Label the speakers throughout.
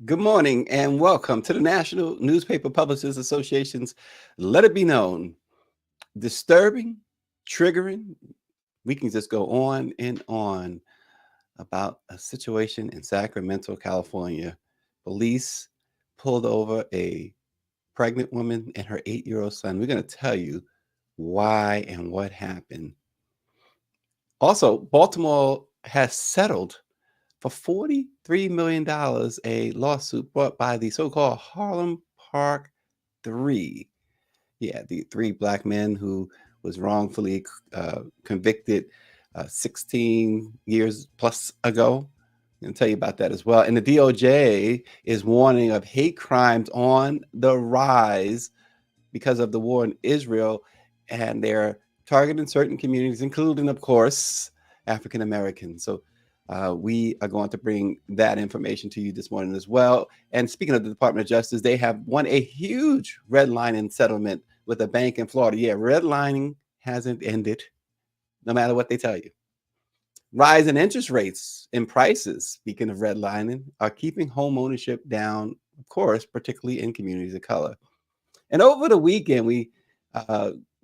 Speaker 1: Good morning and welcome to the National Newspaper Publishers Association's Let It Be Known. Disturbing, triggering, we can just go on and on about a situation in Sacramento, California. Police pulled over a pregnant woman and her 8-year-old son. We're going to tell you why and what happened. Also, Baltimore has settled for $43 million a lawsuit brought by the so-called Harlem Park Three. Yeah, the three black men who was wrongfully convicted 16 years plus ago. I'm going to tell you about that as well. And the DOJ is warning of hate crimes on the rise because of the war in Israel, and they're targeting certain communities, including, of course, African Americans. So we are going to bring that information to you this morning as well. And speaking of the Department of Justice, they have won a huge redlining settlement with a bank in Florida. Yeah, redlining hasn't ended, no matter what they tell you. Rise in interest rates and prices, speaking of redlining, are keeping home ownership down, of course, particularly in communities of color. And over the weekend, we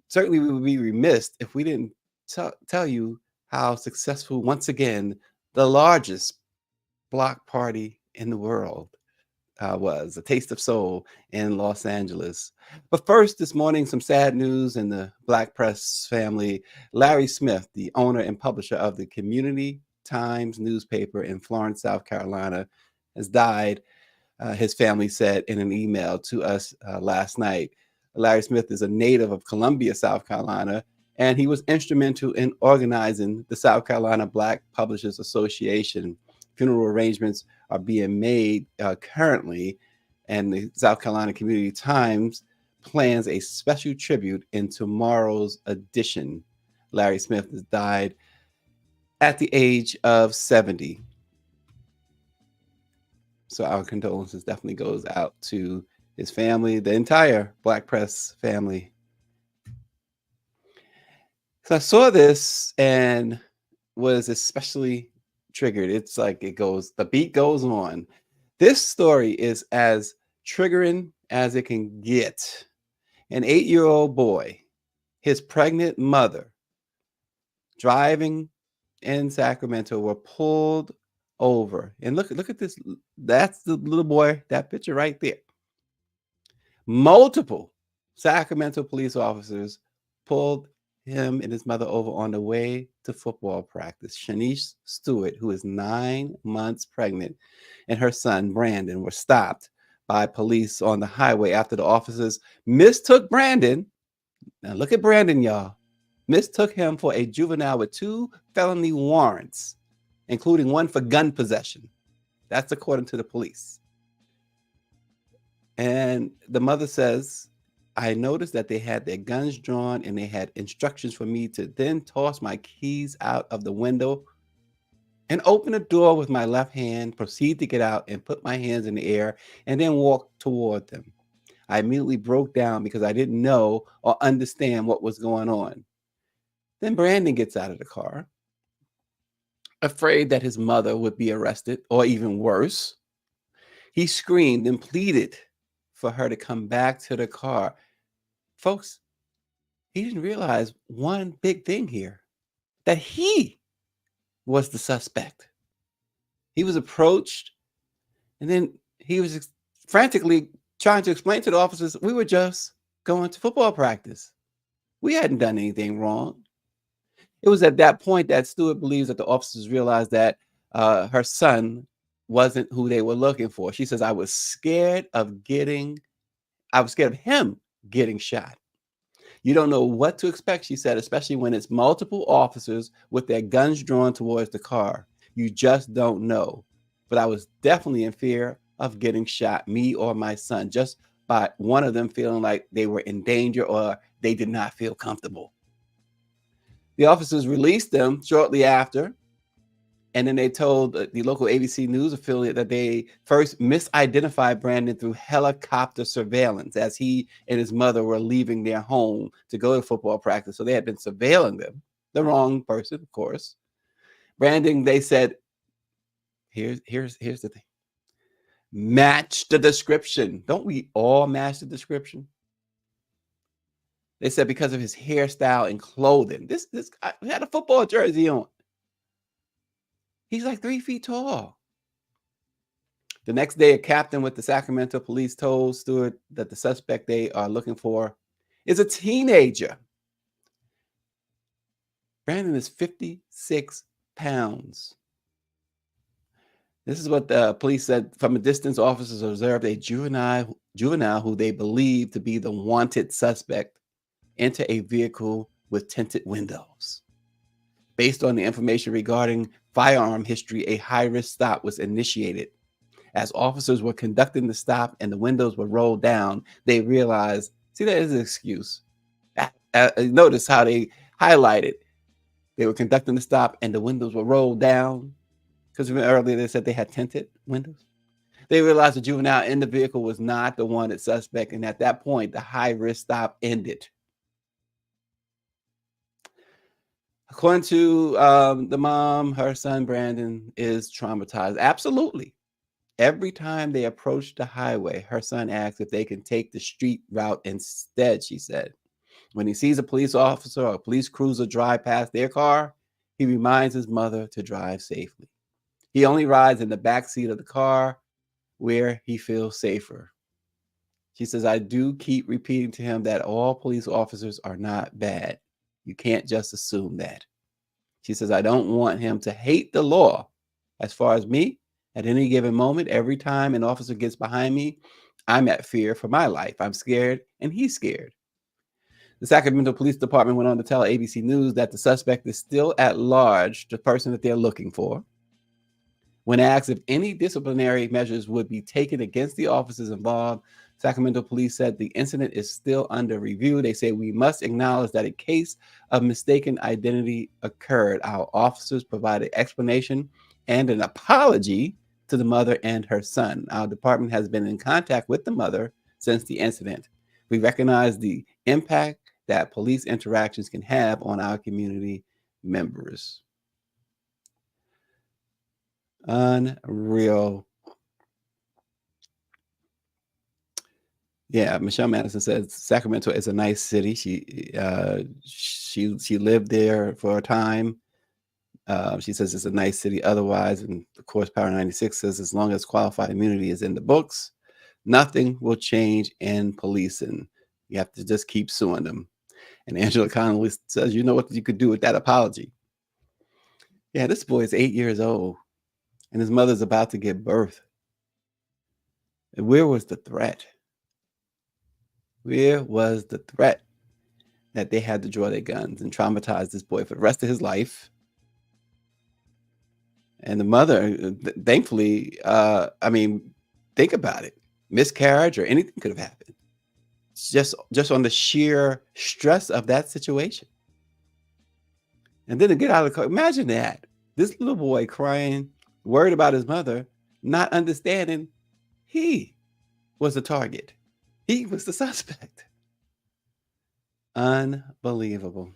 Speaker 1: certainly we would be remiss if we didn't tell you how successful, once again, the largest block party in the world was, a Taste of Soul in Los Angeles. But first, this morning, some sad news in the Black press family. Larry Smith, the owner and publisher of the Community Times newspaper in Florence, South Carolina, has died. His family said in an email to us last night. Larry Smith is a native of Columbia, South Carolina, and he was instrumental in organizing the South Carolina Black Publishers Association. Funeral arrangements are being made currently, and the South Carolina Community Times plans a special tribute in tomorrow's edition. Larry Smith has died at the age of 70. So our condolences definitely goes out to his family, the entire Black press family. So I saw this and was especially triggered. It's like the beat goes on. This story is as triggering as it can get. An 8-year-old boy, his pregnant mother, driving in Sacramento, were pulled over. And look at this. That's the little boy, that picture right there. Multiple Sacramento police officers pulled him and his mother over on the way to football practice. Shanice Stewart, who is 9 months pregnant, and her son Brandon were stopped by police on the highway after the officers mistook Brandon. Now look at Brandon, y'all. Mistook him for a juvenile with 2 felony warrants, including one for gun possession. That's according to the police. And the mother says, I noticed that they had their guns drawn and they had instructions for me to then toss my keys out of the window and open the door with my left hand, proceed to get out and put my hands in the air and then walk toward them. I immediately broke down because I didn't know or understand what was going on. Then Brandon gets out of the car, afraid that his mother would be arrested or even worse. He screamed and pleaded for her to come back to the car. Folks, he didn't realize one big thing here, that he was the suspect. He was approached, and then he was frantically trying to explain to the officers, we were just going to football practice. We hadn't done anything wrong. It was at that point that Stewart believes that the officers realized that her son wasn't who they were looking for. She says, I was scared of him getting shot. You don't know what to expect, she said, especially when it's multiple officers with their guns drawn towards the car. You just don't know. But I was definitely in fear of getting shot, me or my son, just by one of them feeling like they were in danger or they did not feel comfortable. The officers released them shortly after, and then they told the local ABC News affiliate that they first misidentified Brandon through helicopter surveillance as he and his mother were leaving their home to go to football practice. So they had been surveilling them. The wrong person, of course. Brandon, they said, here's the thing. match the description. Don't we all match the description? They said because of his hairstyle and clothing. This guy had a football jersey on. He's like 3 feet tall. The next day, a captain with the Sacramento police told Stewart that the suspect they are looking for is a teenager. Brandon is 56 pounds. This is what the police said. From a distance, officers observed a juvenile who they believe to be the wanted suspect enter a vehicle with tinted windows. Based on the information regarding firearm history, a high-risk stop was initiated. As officers were conducting the stop and the windows were rolled down, they realized, see, that is an excuse. Notice how they highlighted. They were conducting the stop and the windows were rolled down. Because earlier they said they had tinted windows. They realized the juvenile in the vehicle was not the wanted suspect. And at that point, the high-risk stop ended. According to the mom, her son, Brandon, is traumatized. Absolutely. Every time they approach the highway, her son asks if they can take the street route instead, she said. When he sees a police officer or a police cruiser drive past their car, he reminds his mother to drive safely. He only rides in the back seat of the car where he feels safer. She says, I do keep repeating to him that all police officers are not bad. You can't just assume that. She says, I don't want him to hate the law. As far as me, at any given moment, every time an officer gets behind me, I'm at fear for my life. I'm scared and he's scared. The Sacramento Police Department went on to tell ABC News that the suspect is still at large, the person that they're looking for. When asked if any disciplinary measures would be taken against the officers involved, Sacramento police said the incident is still under review. They say we must acknowledge that a case of mistaken identity occurred. Our officers provided explanation and an apology to the mother and her son. Our department has been in contact with the mother since the incident. We recognize the impact that police interactions can have on our community members. Unreal. Yeah, Michelle Madison says Sacramento is a nice city. She lived there for a time. She says it's a nice city otherwise. And of course, Power 96 says as long as qualified immunity is in the books, nothing will change in policing. You have to just keep suing them. And Angela Connolly says, you know what you could do with that apology? Yeah, this boy is 8 years old and his mother's about to give birth. And where was the threat? Where was the threat that they had to draw their guns and traumatize this boy for the rest of his life? And the mother, thankfully, think about it. Miscarriage or anything could have happened. Just on the sheer stress of that situation. And then to get out of the car, imagine that. This little boy crying, worried about his mother, not understanding he was the target. He was the suspect. Unbelievable.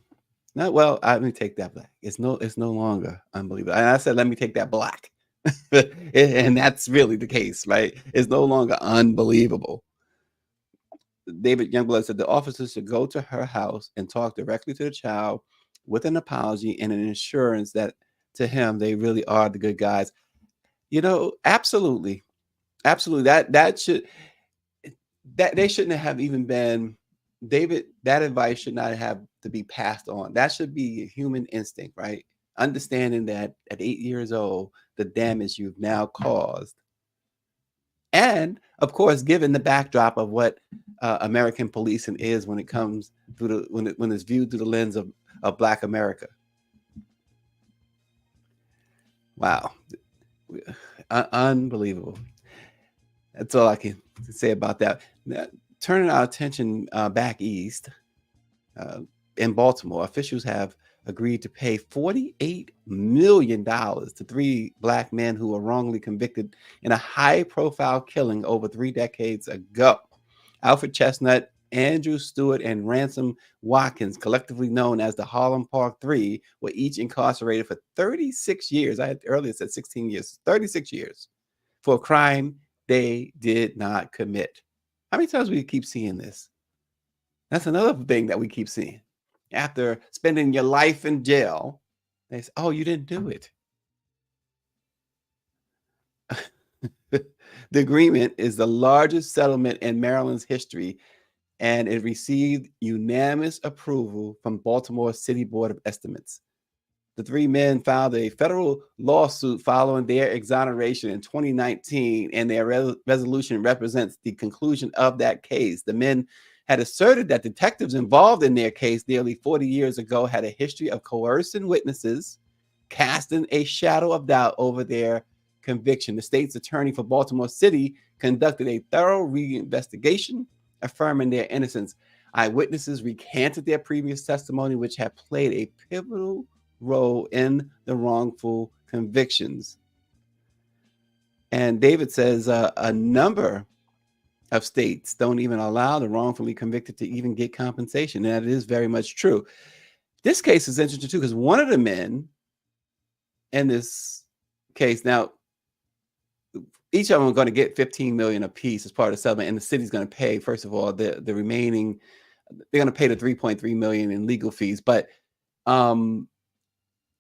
Speaker 1: Not well, let me take that back. It's no longer unbelievable. And I said, let me take that black. And that's really the case, right? It's no longer unbelievable. David Youngblood said the officers should go to her house and talk directly to the child with an apology and an assurance that to him they really are the good guys. You know, absolutely. Absolutely. That they shouldn't have even been, David, that advice should not have to be passed on. That should be a human instinct, right? Understanding that at 8 years old, the damage you've now caused. And of course, given the backdrop of what American policing is when it comes through when it's viewed through the lens of Black America. Wow. Unbelievable. That's all I can say about that. Now, turning our attention back east, in Baltimore, officials have agreed to pay $48 million to 3 Black men who were wrongly convicted in a high-profile killing over 3 decades ago. Alfred Chestnut, Andrew Stewart, and Ransom Watkins, collectively known as the Harlem Park Three, were each incarcerated for 36 years. I had earlier said 16 years, 36 years for a crime they did not commit. How many times we keep seeing this? That's another thing that we keep seeing. After spending your life in jail, they say, oh, you didn't do it. The agreement is the largest settlement in Maryland's history, and it received unanimous approval from Baltimore City Board of Estimates. The three men filed a federal lawsuit following their exoneration in 2019, and their resolution represents the conclusion of that case. The men had asserted that detectives involved in their case nearly 40 years ago had a history of coercing witnesses, casting a shadow of doubt over their conviction. The state's attorney for Baltimore City conducted a thorough reinvestigation, affirming their innocence. Eyewitnesses recanted their previous testimony, which had played a pivotal role in the wrongful convictions. And David says a number of states don't even allow the wrongfully convicted to even get compensation. And that is very much true. This case is interesting too, because one of the men in this case, now each of them are going to get $15 million apiece as part of the settlement, and the city's going to pay, first of all, the remaining, they're going to pay the $3.3 million in legal fees. But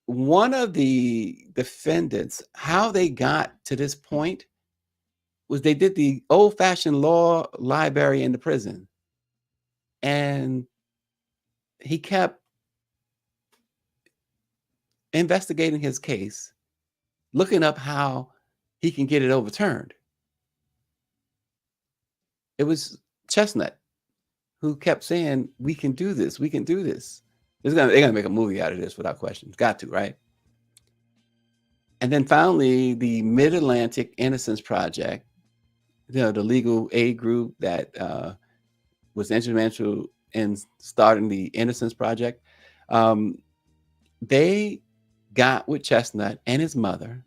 Speaker 1: one of the defendants, how they got to this point was they did the old-fashioned law library in the prison. And he kept investigating his case, looking up how he can get it overturned. It was Chestnut who kept saying, we can do this, we can do this. They're gonna make a movie out of this without question. Got to, right? And then finally, the Mid-Atlantic Innocence Project, the legal aid group that was instrumental in starting the Innocence Project, they got with Chestnut and his mother.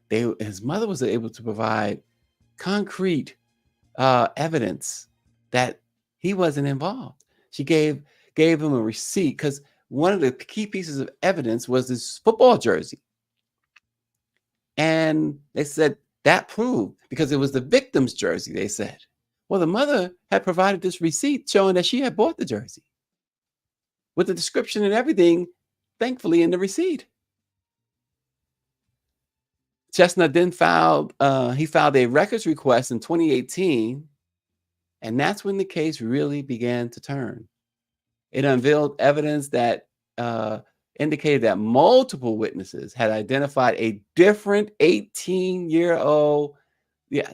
Speaker 1: His mother was able to provide concrete evidence that he wasn't involved. She gave him a receipt, because one of the key pieces of evidence was this football jersey. And they said that proved, because it was the victim's jersey, they said. Well, the mother had provided this receipt showing that she had bought the jersey with the description and everything, thankfully, in the receipt. Chestnut then filed a records request in 2018, and that's when the case really began to turn. It unveiled evidence that indicated that multiple witnesses had identified a different 18-year-old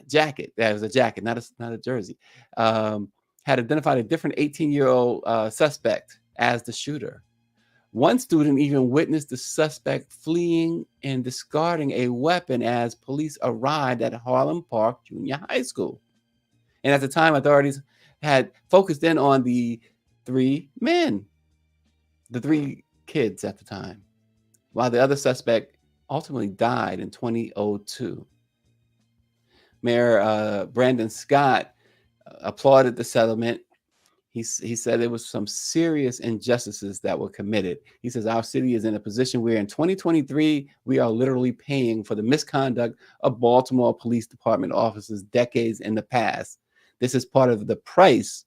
Speaker 1: jacket. That was a jacket, not a jersey. Had identified a different 18-year-old suspect as the shooter. One student even witnessed the suspect fleeing and discarding a weapon as police arrived at Harlem Park Junior High School. And at the time, authorities had focused in on the three men, the three kids at the time, while the other suspect ultimately died in 2002. Mayor Brandon Scott applauded the settlement. He said there was some serious injustices that were committed. He says our city is in a position where in 2023, we are literally paying for the misconduct of Baltimore Police Department officers decades in the past. This is part of the price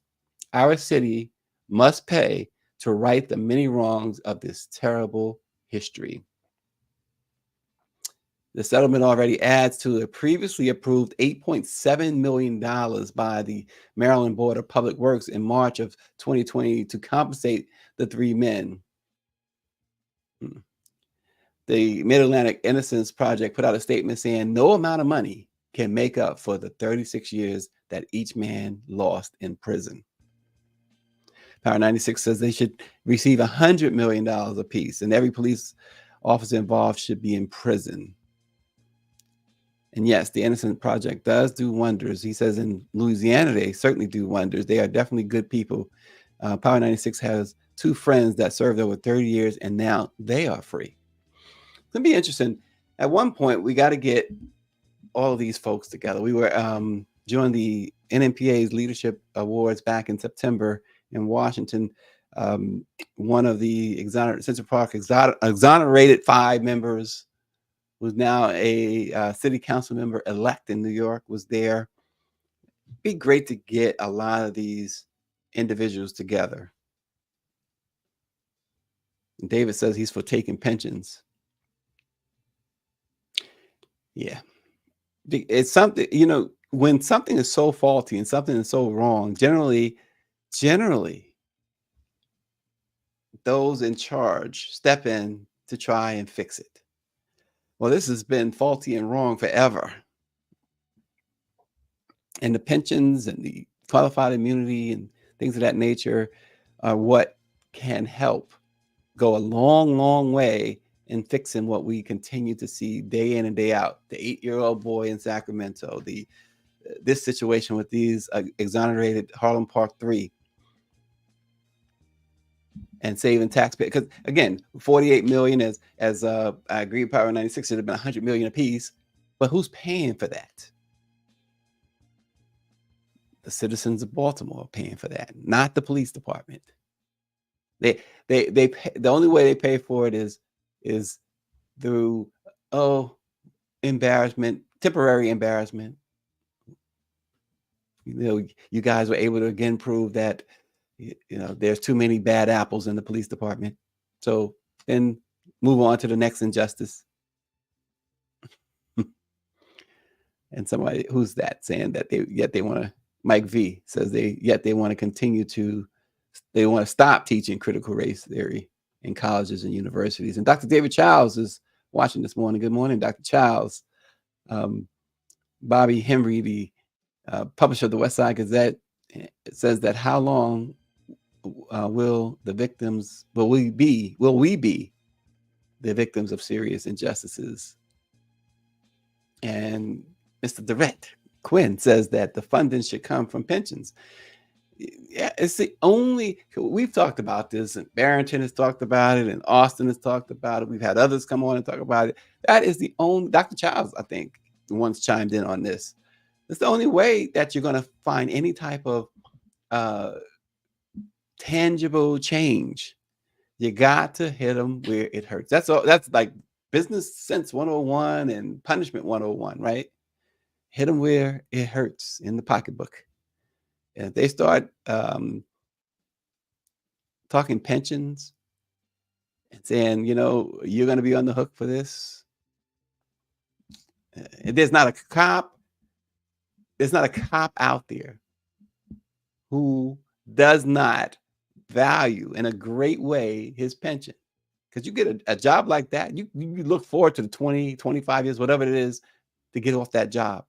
Speaker 1: our city must pay to right the many wrongs of this terrible history. The settlement already adds to a previously approved $8.7 million by the Maryland Board of Public Works in March of 2020 to compensate the three men. The Mid-Atlantic Innocence Project put out a statement saying no amount of money can make up for the 36 years that each man lost in prison. Power 96 says they should receive $100 million apiece, and every police officer involved should be in prison. And yes, the Innocence Project does do wonders. He says in Louisiana, they certainly do wonders. They are definitely good people. Power 96 has two friends that served over 30 years, and now they are free. It's going to be interesting. At one point, we got to get all of these folks together. We were during the NMPA's Leadership Awards back in September in Washington. One of the Central Park exonerated 5 members who's now a city council member elect in New York, was there. Be great to get a lot of these individuals together. And David says he's for taking pensions. Yeah. It's something, when something is so faulty and something is so wrong, generally, those in charge step in to try and fix it. Well, this has been faulty and wrong forever. And the pensions and the qualified immunity and things of that nature are what can help go a long, long way in fixing what we continue to see day in and day out. The 8-year-old boy in Sacramento, this situation with these exonerated Harlem Park 3, and saving taxpayers. Because again, 48 million, as I agree with Power 96, should have been 100 million apiece. But who's paying for that? The citizens of Baltimore are paying for that, not the police department. They pay, the only way they pay for it is through embarrassment, temporary embarrassment. You guys were able to again prove that there's too many bad apples in the police department. So then move on to the next injustice. And somebody who's that saying that they want to, Mike V says they want to stop teaching critical race theory in colleges and universities. And Dr. David Childs is watching this morning. Good morning, Dr. Childs. Bobby Henry, the publisher of the West Side Gazette, says that how long will we be the victims of serious injustices? And Mr. Direct Quinn says that the funding should come from pensions. Yeah, it's the only, we've talked about this, and Barrington has talked about it, and Austin has talked about it. We've had others come on and talk about it. That is the only, Dr. Childs, I think, once chimed in on this. It's the only way that you're going to find any type of tangible change. You got to hit them where it hurts. That's all. That's like business sense 101 and punishment 101, right? Hit them where it hurts in the pocketbook. And if they start talking pensions and saying, you're going to be on the hook for this, there's not a cop out there who does not value in a great way his pension. Because you get a job like that, you look forward to the 20, 25 years, whatever it is, to get off that job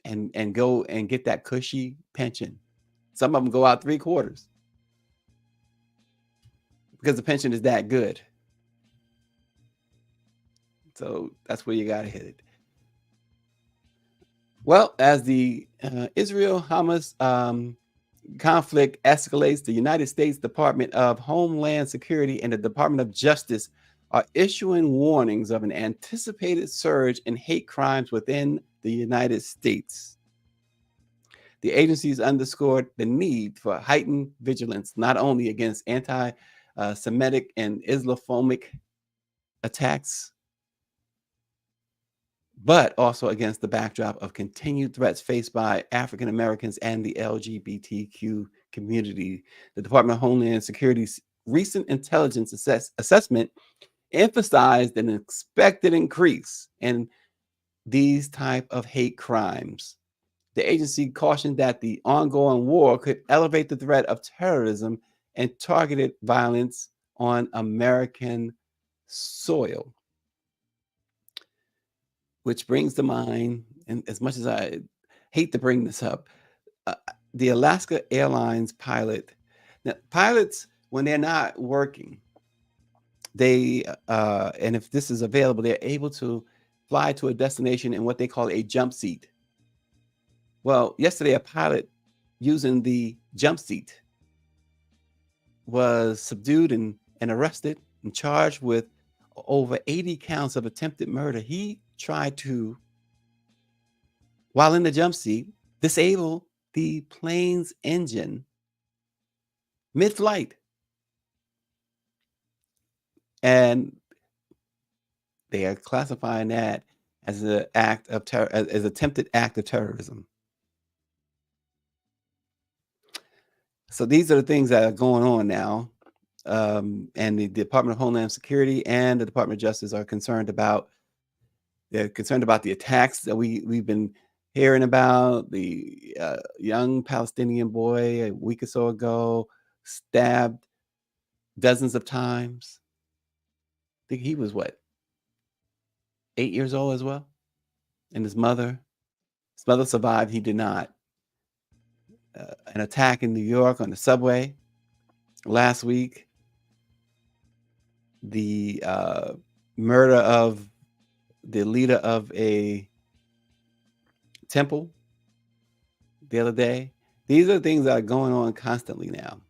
Speaker 1: and go and get that cushy pension. Some of them go out 3/4 because the pension is that good. So that's where you got to hit it. Well, as the Israel-Hamas conflict escalates, the United States Department of Homeland Security and the Department of Justice are issuing warnings of an anticipated surge in hate crimes within the United States. The agencies underscored the need for heightened vigilance, not only against anti-Semitic and Islamophobic attacks, but also against the backdrop of continued threats faced by African Americans and the LGBTQ community. The Department of Homeland Security's recent intelligence assessment emphasized an expected increase in these type of hate crimes. The agency cautioned that the ongoing war could elevate the threat of terrorism and targeted violence on American soil. Which brings to mind, and as much as I hate to bring this up, the Alaska Airlines pilot. Now, pilots, when they're not working, they and if this is available, they're able to fly to a destination in what they call a jump seat. Well, yesterday, a pilot using the jump seat was subdued and arrested and charged with over 80 counts of attempted murder. He tried to, while in the jump seat, disable the plane's engine mid-flight. And They are classifying that as an act of terror, as attempted act of terrorism. So these are the things that are going on now. And the Department of Homeland Security and the Department of Justice are concerned about. They're concerned about the attacks that we've been hearing about. The young Palestinian boy a week or so ago stabbed dozens of times. I think he was what, 8 years old as well, and his mother survived. He did not. An attack in New York on the subway last week. The murder of the leader of a temple the other day. These are things that are going on constantly now.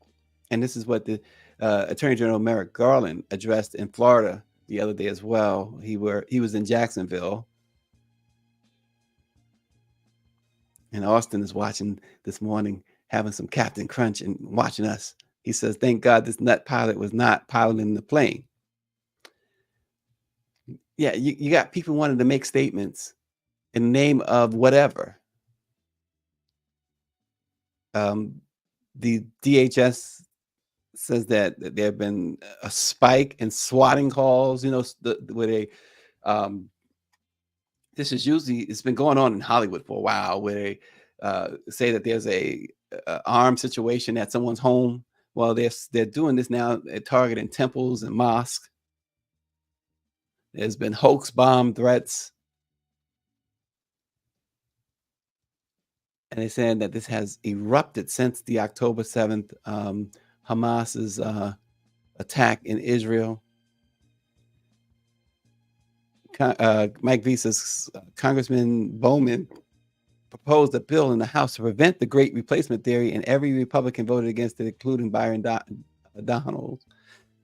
Speaker 1: And this is what the Attorney General Merrick Garland addressed in Florida the other day as well. He was in Jacksonville. And Austin is watching this morning, having some Captain Crunch and watching us. He says, thank God this nut pilot was not piloting the plane. Yeah, you got people wanting to make statements in the name of whatever. The DHS says that there have been a spike in swatting calls, where they, this is usually, it's been going on in Hollywood for a while, where they say that there's a armed situation at someone's home. Well, they're doing this now at targeting temples and mosques. There's been hoax bomb threats. And they're saying that this has erupted since the October 7th Hamas's attack in Israel. Mike Visa's Congressman Bowman proposed a bill in the House to prevent the Great Replacement theory, and every Republican voted against it, including Byron Donalds.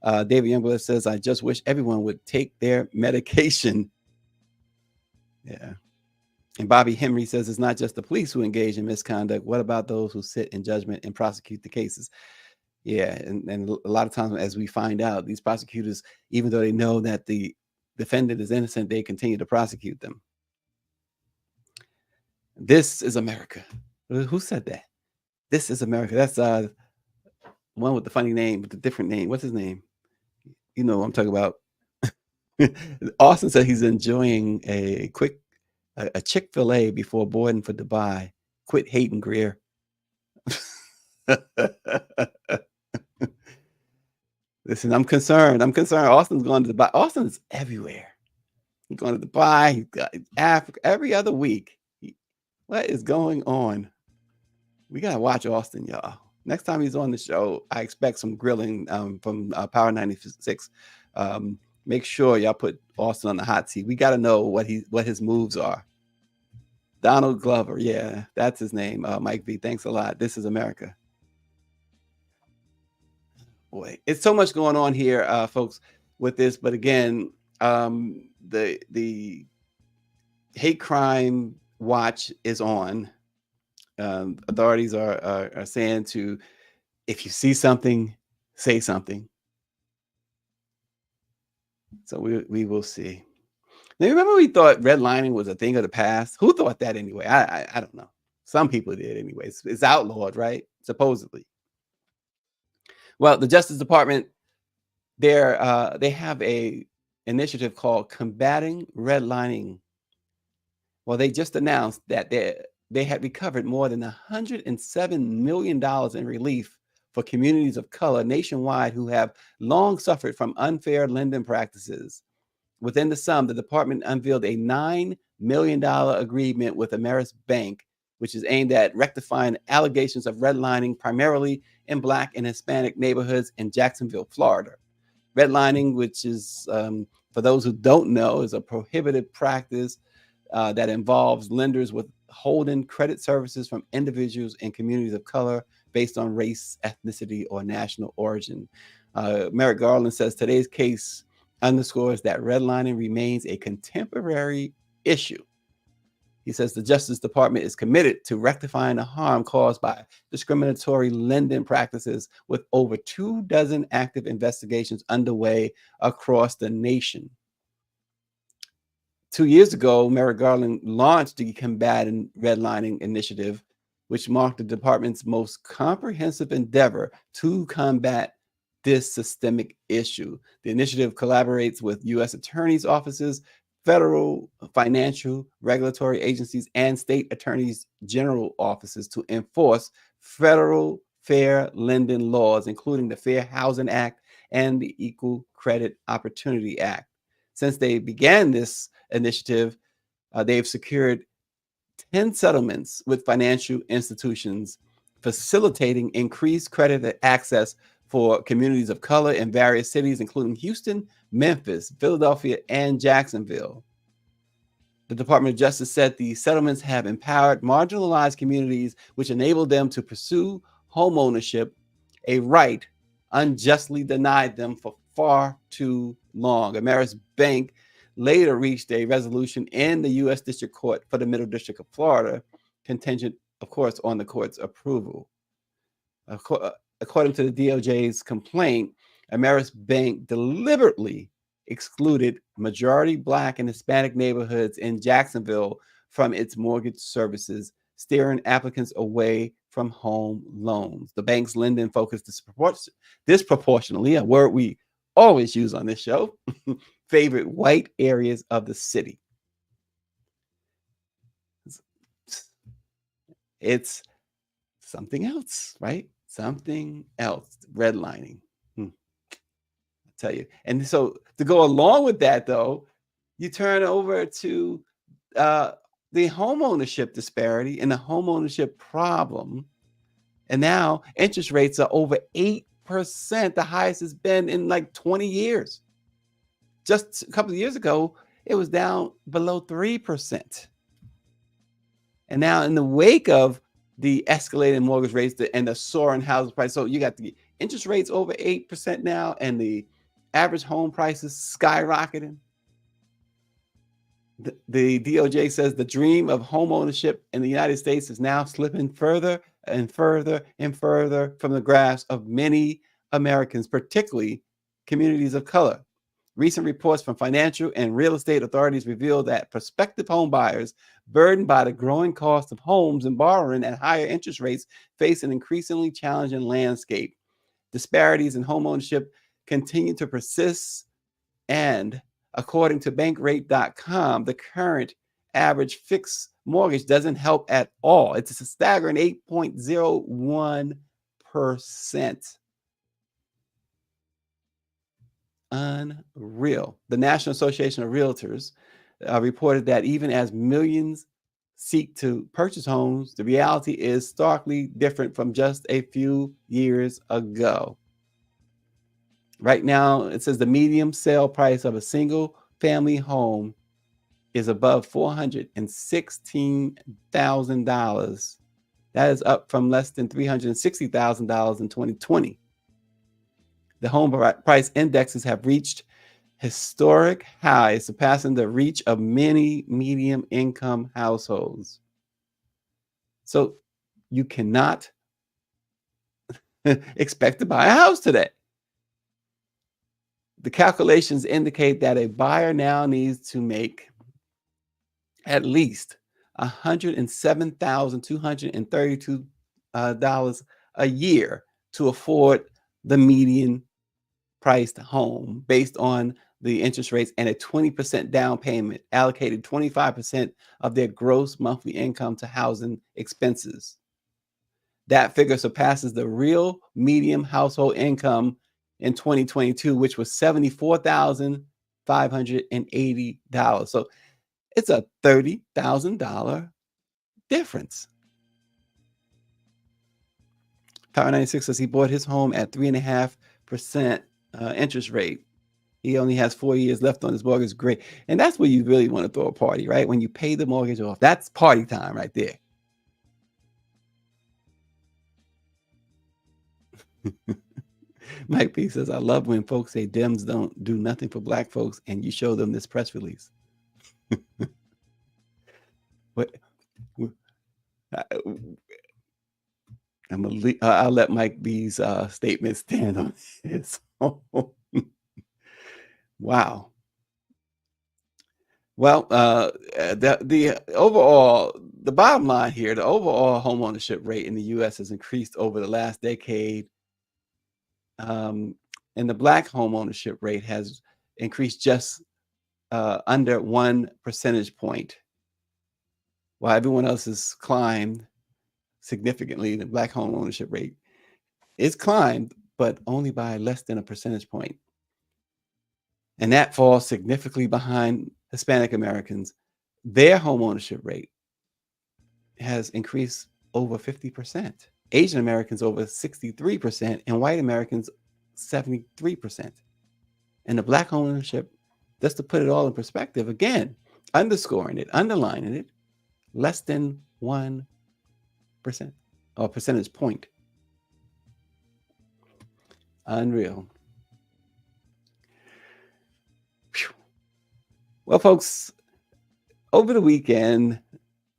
Speaker 1: David Youngblood says, I just wish everyone would take their medication. Yeah. And Bobby Henry says it's not just the police who engage in misconduct. What about those who sit in judgment and prosecute the cases? Yeah, and a lot of times, as we find out, these prosecutors, even though they know that the defendant is innocent, they continue to prosecute them. This is America. Who said that? This is America. That's one with the funny name, with the different name. What's his name? You know what I'm talking about. Austin said he's enjoying a Chick-fil-A before boarding for Dubai. Quit hating, Greer. Listen, I'm concerned. Austin's going to Dubai. Austin's everywhere. He's going to Dubai. He's got Africa every other week. What is going on? We got to watch Austin, y'all. Next time he's on the show, I expect some grilling from Power 96. Make sure y'all put Austin on the hot seat. We got to know what his moves are. Donald Glover. Yeah, that's his name. Mike V. Thanks a lot. This is America. Boy, it's so much going on here, folks, with this. But again, the hate crime watch is on. Authorities are saying to, if you see something, say something. So we will see. Now, remember we thought redlining was a thing of the past? Who thought that anyway? I don't know. Some people did anyway. It's outlawed, right? Supposedly. Well, the Justice Department, they have a initiative called Combating Redlining. Well, they just announced that they had recovered more than $107 million in relief for communities of color nationwide who have long suffered from unfair lending practices. Within the sum, the department unveiled a $9 million agreement with Ameris Bank, which is aimed at rectifying allegations of redlining primarily in Black and Hispanic neighborhoods in Jacksonville, Florida. Redlining, which is, for those who don't know, is a prohibited practice that involves lenders withholding credit services from individuals and communities of color based on race, ethnicity, or national origin. Merrick Garland says today's case underscores that redlining remains a contemporary issue. He says the Justice Department is committed to rectifying the harm caused by discriminatory lending practices, with over 24 active investigations underway across the nation. 2 years ago, Merrick Garland launched the Combating Redlining initiative, which marked the department's most comprehensive endeavor to combat this systemic issue. The initiative collaborates with U.S. attorneys' offices, federal financial regulatory agencies, and state attorneys general offices to enforce federal fair lending laws, including the Fair Housing Act and the Equal Credit Opportunity Act. Since they began this initiative, they've secured 10 settlements with financial institutions, facilitating increased credit access for communities of color in various cities, including Houston, Memphis, Philadelphia, and Jacksonville. The Department of Justice said the settlements have empowered marginalized communities, which enabled them to pursue homeownership, a right unjustly denied them for far too long. Ameris Bank later reached a resolution in the U.S. District Court for the Middle District of Florida, contingent, of course, on the court's approval. According to the DOJ's complaint, Ameris Bank deliberately excluded majority Black and Hispanic neighborhoods in Jacksonville from its mortgage services, steering applicants away from home loans. The bank's lending focus disproportionately, a word we always use on this show, favored white areas of the city. It's something else, right? Something else. Redlining. I tell you. And so to go along with that, though, you turn over to the homeownership disparity and the homeownership problem. And now interest rates are over 8%, the highest it's been in like 20 years. Just a couple of years ago, it was down below 3%. And now in the wake of the escalating mortgage rates and the soaring housing price, so you got the interest rates over 8% now and the average home prices skyrocketing. The DOJ says the dream of home ownership in the United States is now slipping further and further and further from the grasp of many Americans, particularly communities of color. Recent reports from financial and real estate authorities reveal that prospective home buyers, burdened by the growing cost of homes and borrowing at higher interest rates, face an increasingly challenging landscape. Disparities in homeownership continue to persist, and according to bankrate.com, the current average fixed mortgage doesn't help at all. It's a staggering 8.01%. Unreal. The National Association of Realtors reported that even as millions seek to purchase homes, the reality is starkly different from just a few years ago. Right now, it says the median sale price of a single family home is above $416,000. That is up from less than $360,000 in 2020. The home price indexes have reached historic highs, surpassing the reach of many medium income households. So you cannot expect to buy a house today. The calculations indicate that a buyer now needs to make at least $107,232 a year to afford the median priced home based on the interest rates and a 20% down payment, allocated 25% of their gross monthly income to housing expenses. That figure surpasses the real median household income in 2022, which was $74,580. So it's a $30,000 difference. Power 96 says he bought his home at 3.5% interest rate. He only has 4 years left on his mortgage. Great. And that's where you really want to throw a party, right? When you pay the mortgage off, that's party time right there. Mike P says, I love when folks say Dems don't do nothing for Black folks and you show them this press release. But I'll let Mike B's statement stand on his own. Wow. Well, the overall, the bottom line here, the overall homeownership rate in the U.S. has increased over the last decade, and the Black homeownership rate has increased just under 1 percentage point, while everyone else has climbed significantly. The Black homeownership rate is climbed, but only by less than a percentage point, and that falls significantly behind Hispanic Americans. Their homeownership rate has increased over 50%. Asian Americans over 63%, and white Americans 73%. And the Black ownership, just to put it all in perspective, again, underscoring it, underlining it, less than 1% or percentage point. Unreal. Whew. Well, folks, over the weekend,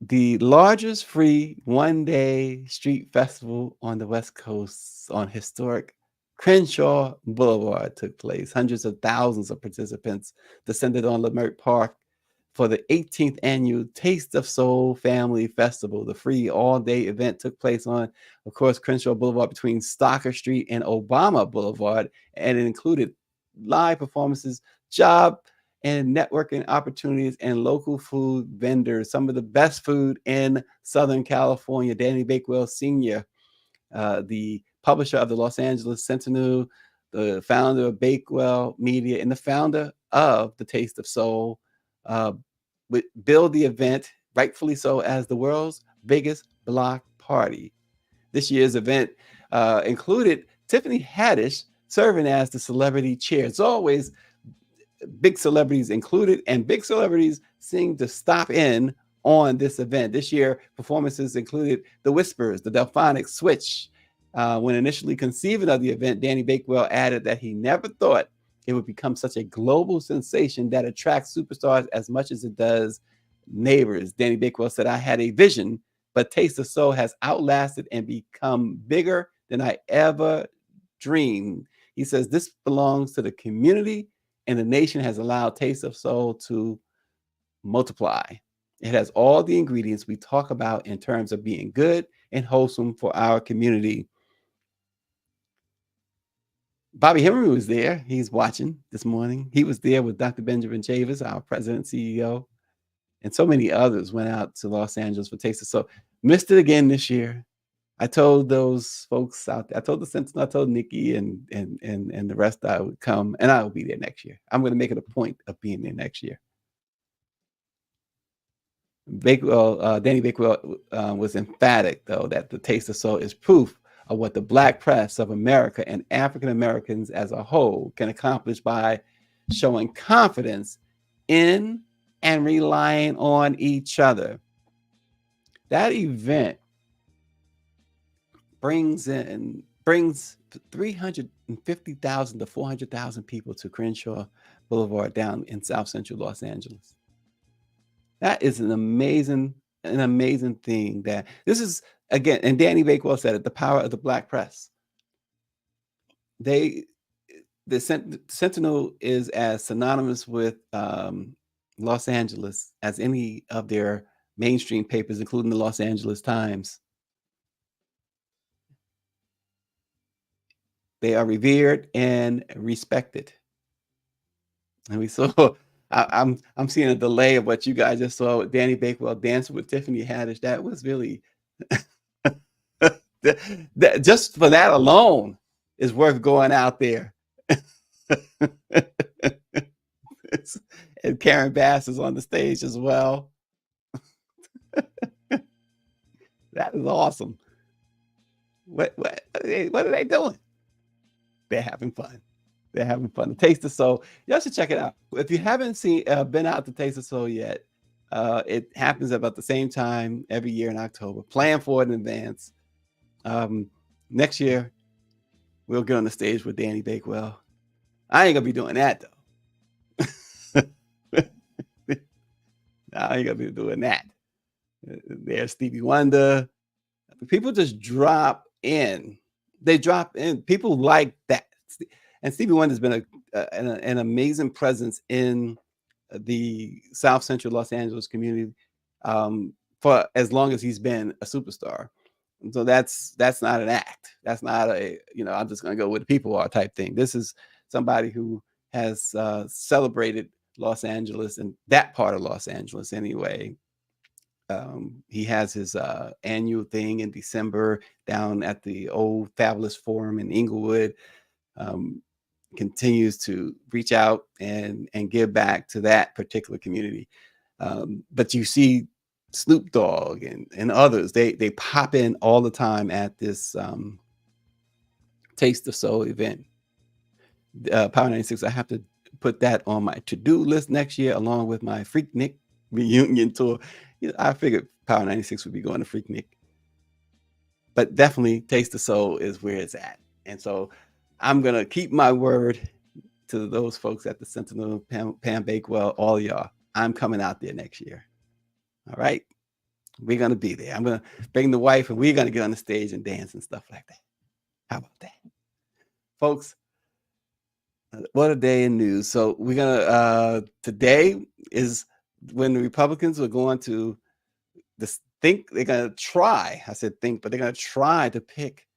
Speaker 1: the largest free one-day street festival on the West Coast on historic Crenshaw Boulevard took place. Hundreds of thousands of participants descended on Leimert Park for the 18th annual Taste of Soul Family Festival. The free all-day event took place on, of course, Crenshaw Boulevard between Stocker Street and Obama Boulevard, and it included live performances, job and networking opportunities, and local food vendors. Some of the best food in Southern California. Danny Bakewell Sr., the publisher of the Los Angeles Sentinel, the founder of Bakewell Media, and the founder of the Taste of Soul, would build the event, rightfully so, as the world's biggest block party. This year's event included Tiffany Haddish serving as the celebrity chair. It's always big celebrities included, and big celebrities seem to stop in on this event. This year, performances included The Whispers, the Delphonic Switch. When initially conceiving of the event, Danny Bakewell added that he never thought it would become such a global sensation that attracts superstars as much as it does neighbors. Danny Bakewell said, "I had a vision, but Taste of Soul has outlasted and become bigger than I ever dreamed." He says, "This belongs to the community, and the nation has allowed Taste of Soul to multiply. It has all the ingredients we talk about in terms of being good and wholesome for our community." Bobby Hemmer was there. He's watching this morning. He was there with Dr. Benjamin Chavis, our president, CEO, and so many others went out to Los Angeles for Taste of Soul. Missed it again this year. I told those folks out there, I told the Sentinel, I told Nikki and the rest I would come, and I will be there next year. I'm going to make it a point of being there next year. Danny Bakewell was emphatic, though, that the Taste of Soul is proof of what the Black press of America and African Americans as a whole can accomplish by showing confidence in and relying on each other. That event brings 350,000 to 400,000 people to Crenshaw Boulevard down in South Central Los Angeles. That is an amazing thing. That this is, again, and Danny Bakewell said it, the power of the Black press. The Sentinel is as synonymous with Los Angeles as any of their mainstream papers, including the Los Angeles Times. They are revered and respected. And we saw, I'm seeing a delay of what you guys just saw with Danny Bakewell dancing with Tiffany Haddish. That was really, just for that alone is worth going out there. And Karen Bass is on the stage as well. That is awesome. What are they doing? They're having fun. They're having fun. The Taste of Soul. Y'all should check it out. If you haven't been out to Taste of Soul yet, it happens about the same time every year in October. Plan for it in advance. Next year, we'll get on the stage with Danny Bakewell. I ain't gonna be doing that though. I ain't gonna be doing that. There's Stevie Wonder. People just drop in. They drop in. People like that. And Stevie Wonder's been an amazing presence in the South Central Los Angeles community for as long as he's been a superstar. And so that's not an act. That's not a, I'm just going to go where the people are type thing. This is somebody who has celebrated Los Angeles and that part of Los Angeles anyway. He has his annual thing in December down at the old Fabulous Forum in Inglewood. Continues to reach out and give back to that particular community. But you see Snoop Dogg and others, they pop in all the time at this Taste of Soul event. Power 96, I have to put that on my to-do list next year, along with my Freaknik reunion tour. I figured Power 96 would be going to Freaknik. But definitely Taste of Soul is where it's at. And so I'm going to keep my word to those folks at the Sentinel, Pam Bakewell, all y'all. I'm coming out there next year. All right? We're going to be there. I'm going to bring the wife, and we're going to get on the stage and dance and stuff like that. How about that? Folks, what a day in news. So we're going to, today is when the Republicans are going to think, they're going to try, I said think, but they're going to try to pick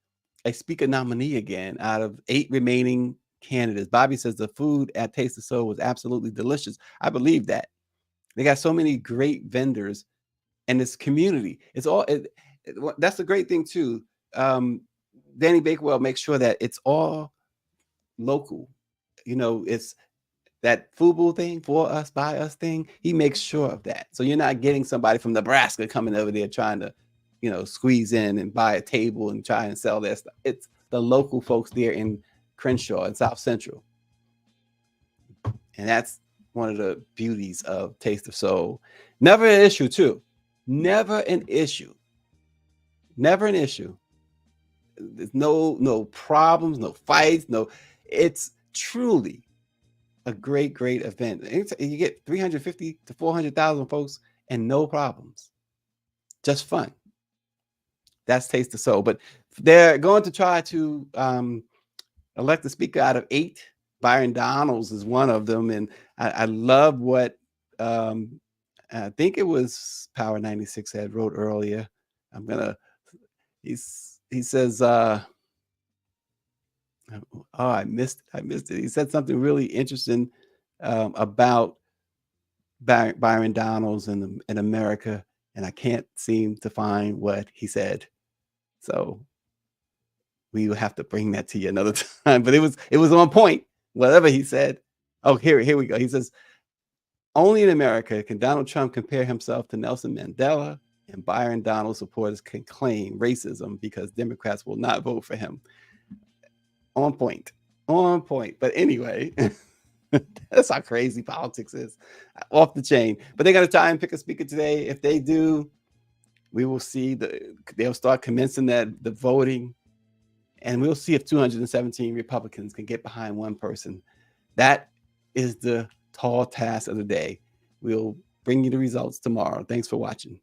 Speaker 1: a speaker nominee again out of 8 remaining candidates. Bobby says the food at Taste of Soul was absolutely delicious. I believe that. They got so many great vendors and this community. It's all, that's the great thing too. Danny Bakewell makes sure that it's all local. It's that FUBU thing, for us, by us thing. He makes sure of that. So you're not getting somebody from Nebraska coming over there trying to, squeeze in and buy a table and try and sell their stuff. It's the local folks there in Crenshaw and South Central. And that's one of the beauties of Taste of Soul. Never an issue, too. Never an issue. Never an issue. There's no problems, no fights, it's truly a great event. You get 350 to 400,000 folks and no problems. Just fun. That's Taste of Soul. But they're going to try to elect a speaker out of 8. Byron Donalds is one of them. And I love what I think it was Power 96 had wrote earlier. He says, oh, I missed it. He said something really interesting about Byron Donalds in America, and I can't seem to find what he said. So we will have to bring that to you another time. But it was on point, whatever he said. Oh, here we go. He says, only in America can Donald Trump compare himself to Nelson Mandela, and Byron Donalds supporters can claim racism because Democrats will not vote for him. On point. But anyway, that's how crazy politics is. Off the chain. But they're going to try and pick a speaker today. If they do, we will see they'll start commencing the voting, and we'll see if 217 Republicans can get behind one person. That is the tall task of the day. We'll bring you the results tomorrow. Thanks for watching.